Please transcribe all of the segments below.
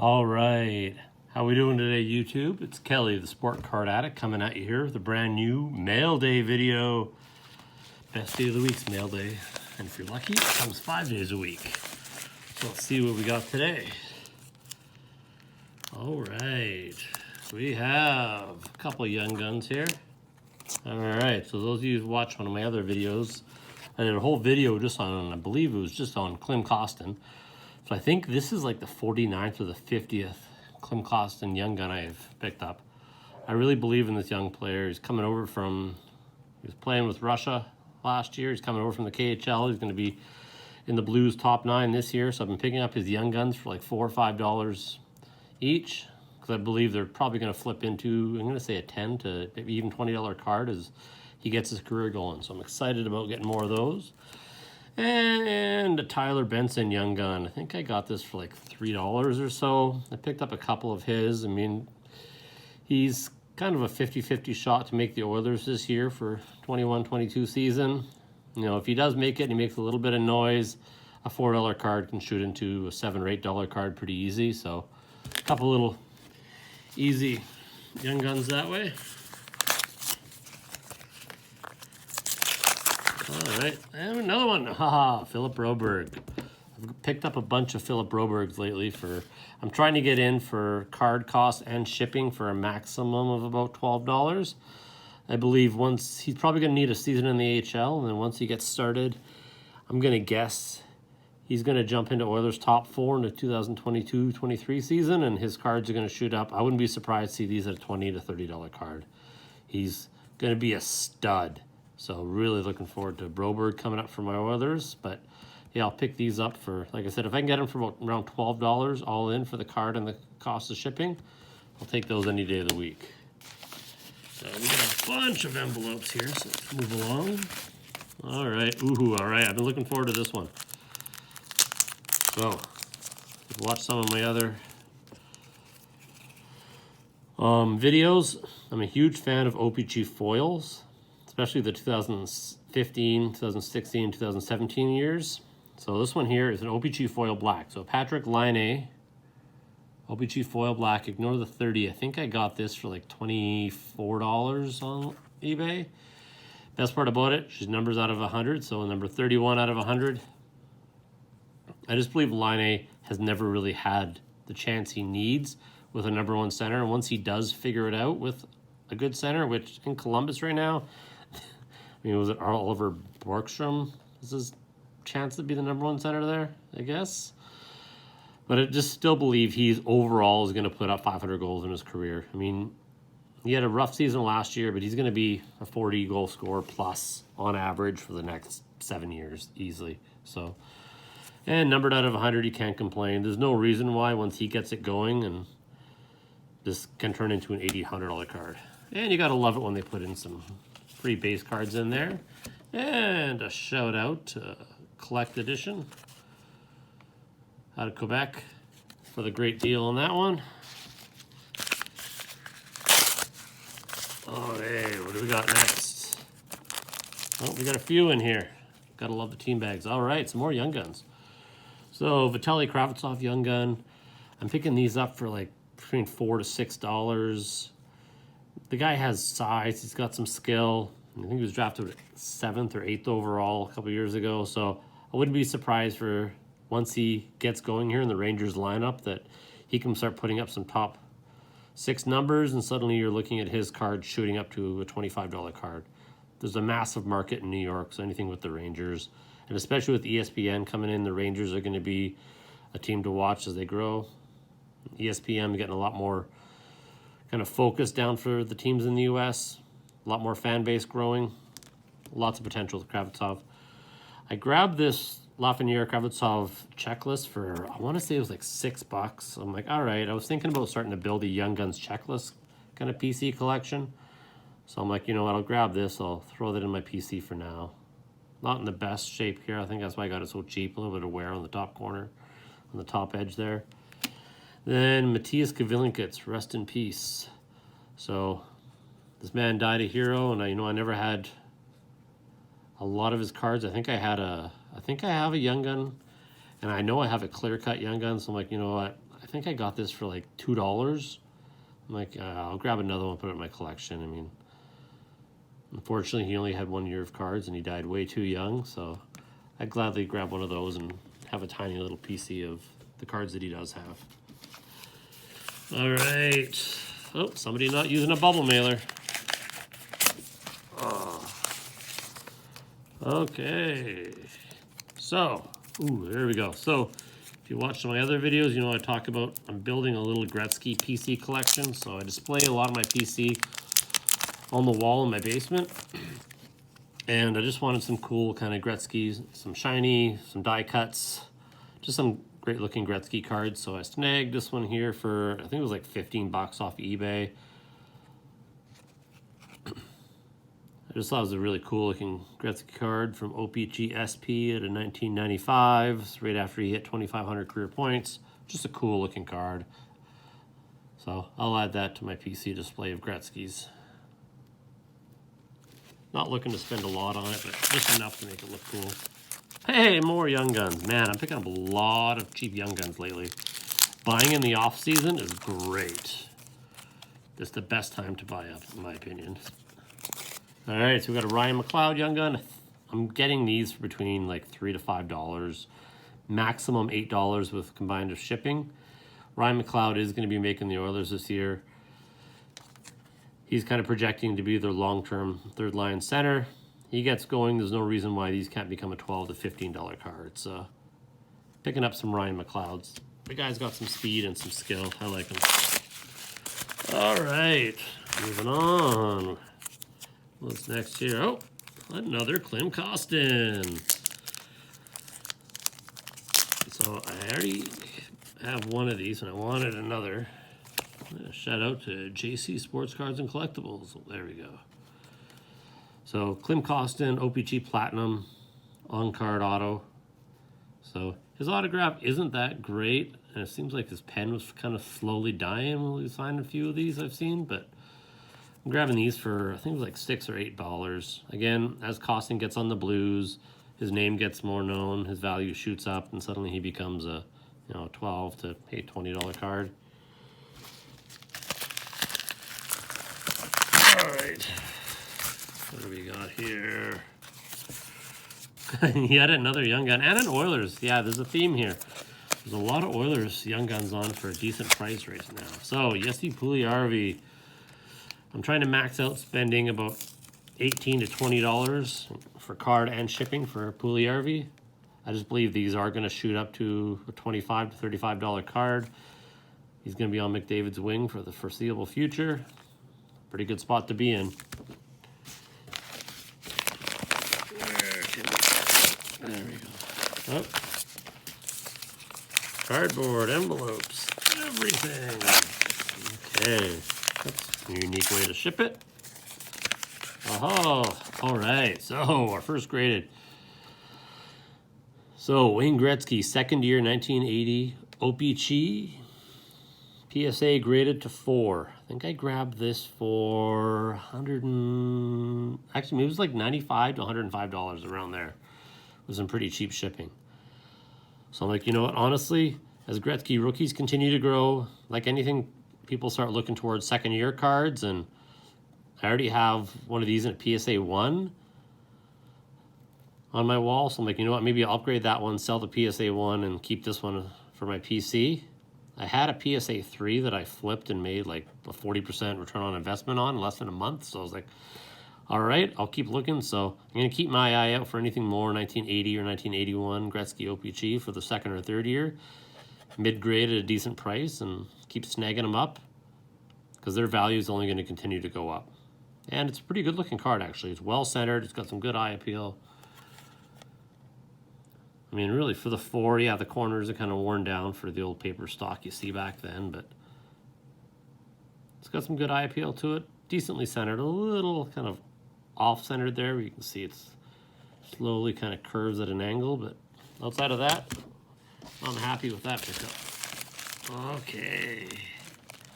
All right, how we doing today, YouTube? It's Kelly, the Sport Card Addict, coming at you here with a brand new mail day video. Best day of the week's mail day, and if you're lucky, it comes 5 days a week. So let's see what we got today. All right, we have a couple of young guns here. All right, so those of you who watch one of my other videos, I did a whole video just on, I believe it was just on Klim Kostin. So I think this is like the 49th or the 50th Klim Kostin young gun I've picked up. I really believe in this young player. He's coming over from, he was playing with Russia last year. He's coming over from the KHL. He's going to be in the Blues top 9 this year. So I've been picking up his young guns for like $4 or $5 each, because I believe they're probably going to flip into, I'm going to say a $10 to maybe even $20 card as he gets his career going. So I'm excited about getting more of those. And a Tyler Benson young gun. I think I got this for like $3 or so. I picked up a couple of his. I mean, he's kind of a 50-50 shot to make the Oilers this year for 21-22 season. You know, if he does make it and he makes a little bit of noise, a $4 card can shoot into a $7 or $8 card pretty easy. So a couple little easy young guns that way. All right, and another one. Haha, Philip Broberg. I've picked up a bunch of Philip Brobergs lately I'm trying to get in for card costs and shipping for a maximum of about $12. I believe once, he's probably going to need a season in the AHL, and then once he gets started, I'm going to guess he's going to jump into Oilers top 4 in the 2022-23 season, and his cards are going to shoot up. I wouldn't be surprised to see these at a $20 to $30 card. He's going to be a stud. So really looking forward to Broberg coming up for my Oilers. But yeah, I'll pick these up for, like I said, if I can get them for about around $12 all in for the card and the cost of shipping, I'll take those any day of the week. So we got a bunch of envelopes here, so let's move along. All right, ooh, all right, I've been looking forward to this one. So, watch some of my other videos. I'm a huge fan of OPG foils, especially the 2015, 2016, 2017 years. So this one here is an OPG foil black. So Patrick Laine, OPG foil black, ignore the 30. I think I got this for like $24 on eBay. Best part about it, she's numbers out of 100, so number 31 out of 100. I just believe Laine has never really had the chance he needs with a number 1 center. And once he does figure it out with a good center, which in Columbus right now, I mean, was it Oliver Borkstrom? Is his chance to be the number 1 center there, I guess? But I just still believe he's overall is going to put up 500 goals in his career. I mean, he had a rough season last year, but he's going to be a 40-goal scorer plus on average for the next 7 years, easily. So, and numbered out of 100, he can't complain. There's no reason why once he gets it going, and this can turn into an $80, $100 card. And you got to love it when they put in some free base cards in there. And a shout out to Collect Edition out of Quebec for the great deal on that one. Oh, hey, what do we got next? Oh, we got a few in here. Gotta love the team bags. All right, some more young guns. So Vitaly Kravtsov young gun. I'm picking these up for like between $4 to $6. The guy has size. He's got some skill. I think he was drafted 7th or 8th overall a couple years ago. So I wouldn't be surprised for once he gets going here in the Rangers lineup that he can start putting up some top 6 numbers, and suddenly you're looking at his card shooting up to a $25 card. There's a massive market in New York, so anything with the Rangers, and especially with ESPN coming in, the Rangers are going to be a team to watch as they grow. ESPN getting a lot more kind of focus down for the teams in the U.S., a lot more fan base growing, lots of potential with Kravtsov. I grabbed this Lafreniere Kravtsov checklist for, I want to say it was like $6. I'm like, all right. I was thinking about starting to build a Young Guns checklist kind of PC collection. So I'm like, you know what, I'll grab this. I'll throw that in my PC for now. Not in the best shape here. I think that's why I got it so cheap. A little bit of wear on the top corner, on the top edge there. Then Matthias Kavilinkits, rest in peace. So this man died a hero, and I never had a lot of his cards. I think I have a young gun, and I know I have a clear-cut young gun, so I'm like, you know what, I think I got this for like $2. I'm like, I'll grab another one, put it in my collection. I mean, unfortunately, he only had 1 year of cards and he died way too young. So I'd gladly grab one of those and have a tiny little PC of the cards that he does have. All right. Oh, somebody not using a bubble mailer. Oh. Okay. So, ooh, there we go. So, if you watch my other videos, you know I talk about I'm building a little Gretzky PC collection. So I display a lot of my PC on the wall in my basement. And I just wanted some cool kind of Gretzky's, some shiny, some die cuts, just some great looking Gretzky cards. So I snagged this one here for, I think it was like 15 bucks off eBay. I just thought it was a really cool looking Gretzky card from OPG SP at a 1995. It's right after he hit 2,500 career points. Just a cool looking card. So I'll add that to my PC display of Gretzky's. Not looking to spend a lot on it, but just enough to make it look cool. Hey, more Young Guns. Man, I'm picking up a lot of cheap Young Guns lately. Buying in the off season is great. It's the best time to buy up, in my opinion. All right, so we got a Ryan McLeod Young Gun. I'm getting these for between like $3 to $5, maximum $8 with combined of shipping. Ryan McLeod is going to be making the Oilers this year. He's kind of projecting to be their long-term third line center. He gets going. There's no reason why these can't become a $12 to $15 card. So picking up some Ryan McLeods. The guy's got some speed and some skill. I like him. All right, moving on. What's next here? Oh, another Klim Kostin. So I already have one of these and I wanted another. Shout out to JC Sports Cards and Collectibles. There we go. So Klim Kostin, OPG Platinum, on-card auto. So his autograph isn't that great, and it seems like his pen was kind of slowly dying when we signed a few of these I've seen, but I'm grabbing these for, I think it was like $6 or $8. Again, as Kostin gets on the Blues, his name gets more known, his value shoots up, and suddenly he becomes a, you know, $12 to $20 card. All right, what do we got here? Yet another Young Gun and an Oilers. Yeah, there's a theme here. There's a lot of Oilers Young Guns on for a decent price right now. So, Jesse Puljujarvi. I'm trying to max out spending about $18 to $20 for card and shipping for Puljujarvi. I just believe these are going to shoot up to a $25 to $35 card. He's going to be on McDavid's wing for the foreseeable future. Pretty good spot to be in. There we go. Oh. Cardboard, envelopes, everything. Okay. That's a unique way to ship it. Oh, all right. So our first graded. So Wayne Gretzky, second year, 1980, OPG, PSA graded to 4. I think I grabbed this for 100 and actually maybe it was like $95 to $105 around there. It was some pretty cheap shipping. So I'm like, you know what? Honestly, as Gretzky rookies continue to grow, like anything, people start looking towards second year cards, and I already have one of these in a PSA 1 on my wall. So I'm like, you know what? Maybe I'll upgrade that one, sell the PSA 1, and keep this one for my PC. I had a PSA 3 that I flipped and made like a 40% return on investment on in less than a month. So I was like, all right, I'll keep looking. So I'm going to keep my eye out for anything more 1980 or 1981 Gretzky OPG for the second or third year. Mid-grade at a decent price, and keep snagging them up because their value is only going to continue to go up. And it's a pretty good looking card, actually. It's well centered. It's got some good eye appeal. I mean, really, for the 4, yeah, the corners are kind of worn down for the old paper stock you see back then, but it's got some good eye appeal to it. Decently centered, a little kind of off-centered there. You can see it's slowly kind of curves at an angle, but outside of that, I'm happy with that pickup. Okay.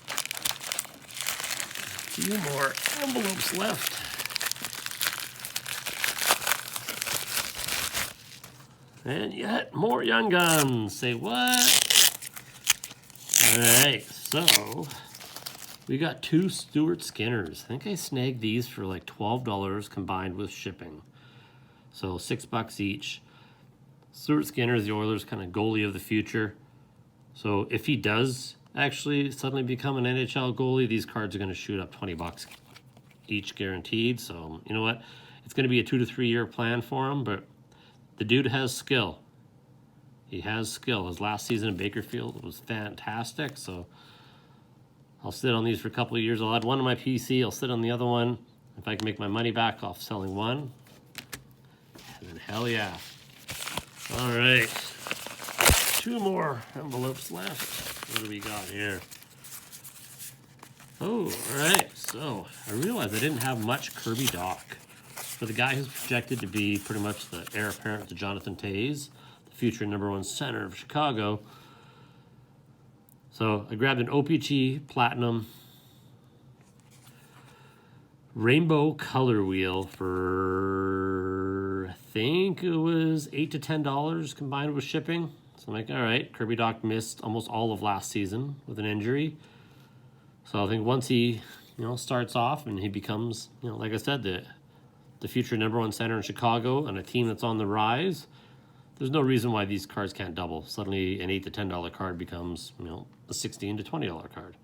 A few more envelopes left. And yet more Young Guns. Say what? All right, so we got 2 Stuart Skinners. I think I snagged these for like $12 combined with shipping. So $6 each. Stuart Skinner is the Oilers' kind of goalie of the future. So if he does actually suddenly become an NHL goalie, these cards are going to shoot up $20 each guaranteed. So you know what? It's going to be a 2 to 3 year plan for him, but the dude has skill. He has skill. His last season in Bakersfield was fantastic. So I'll sit on these for a couple of years. I'll add one to my PC. I'll sit on the other one. If I can make my money back off selling one, and then hell yeah. All right. 2 more envelopes left. What do we got here? Oh, all right. So I realized I didn't have much Kirby Dach. For the guy who's projected to be pretty much the heir apparent to Jonathan Toews, the future #1 center of Chicago. So I grabbed an OPG Platinum Rainbow Color Wheel for, I think it was $8 to $10 combined with shipping. So I'm like, all right, Kirby Dach missed almost all of last season with an injury. So I think once he, starts off and he becomes, like I said, the future #1 center in Chicago and a team that's on the rise, there's no reason why these cards can't double. Suddenly an $8 to $10 card becomes, a $16 to $20 card.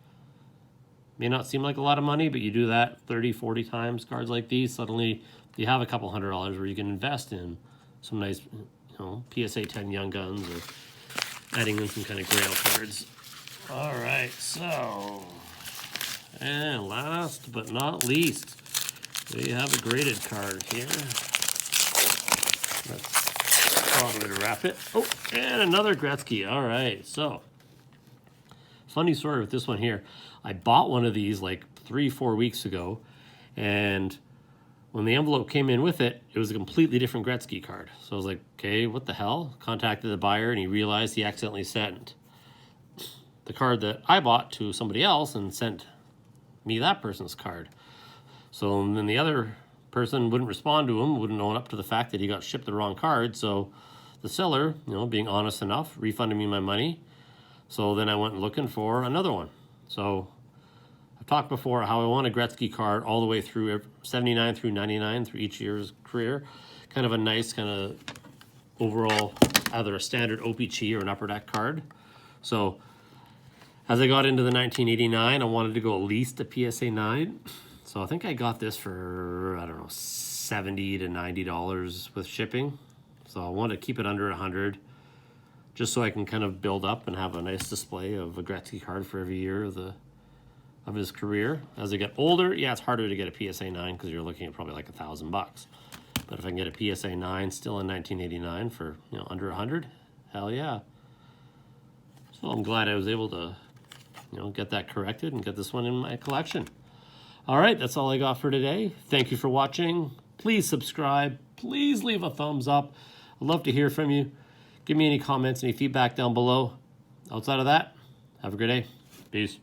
May not seem like a lot of money, but you do that 30, 40 times, cards like these, suddenly you have a couple $100 where you can invest in some nice, PSA 10 Young Guns or adding in some kind of grail cards. All right, so, and last but not least, we have a graded card here. That's probably to wrap it. Oh, and another Gretzky. All right, so funny story with this one here. I bought one of these like 3-4 weeks ago, and when the envelope came in with it, it was a completely different Gretzky card. So I was like, okay, what the hell? Contacted the buyer, and he realized he accidentally sent the card that I bought to somebody else and sent me that person's card. So then the other person wouldn't respond to him, wouldn't own up to the fact that he got shipped the wrong card. So the seller, being honest enough, refunded me my money. So then I went looking for another one. So I've talked before how I want a Gretzky card all the way through 79 through 99 through each year's career. Kind of a nice kind of overall, either a standard OPG or an upper deck card. So as I got into the 1989, I wanted to go at least a PSA 9. So I think I got this for, I don't know, $70 to $90 with shipping. So I want to keep it under 100, just so I can kind of build up and have a nice display of a Gretzky card for every year of his career. As I get older, yeah, it's harder to get a PSA 9 because you're looking at probably like $1,000. But if I can get a PSA 9 still in 1989 for under 100, hell yeah. So I'm glad I was able to get that corrected and get this one in my collection. All right, that's all I got for today. Thank you for watching. Please subscribe. Please leave a thumbs up. I'd love to hear from you. Give me any comments, any feedback down below. Outside of that, have a great day. Peace.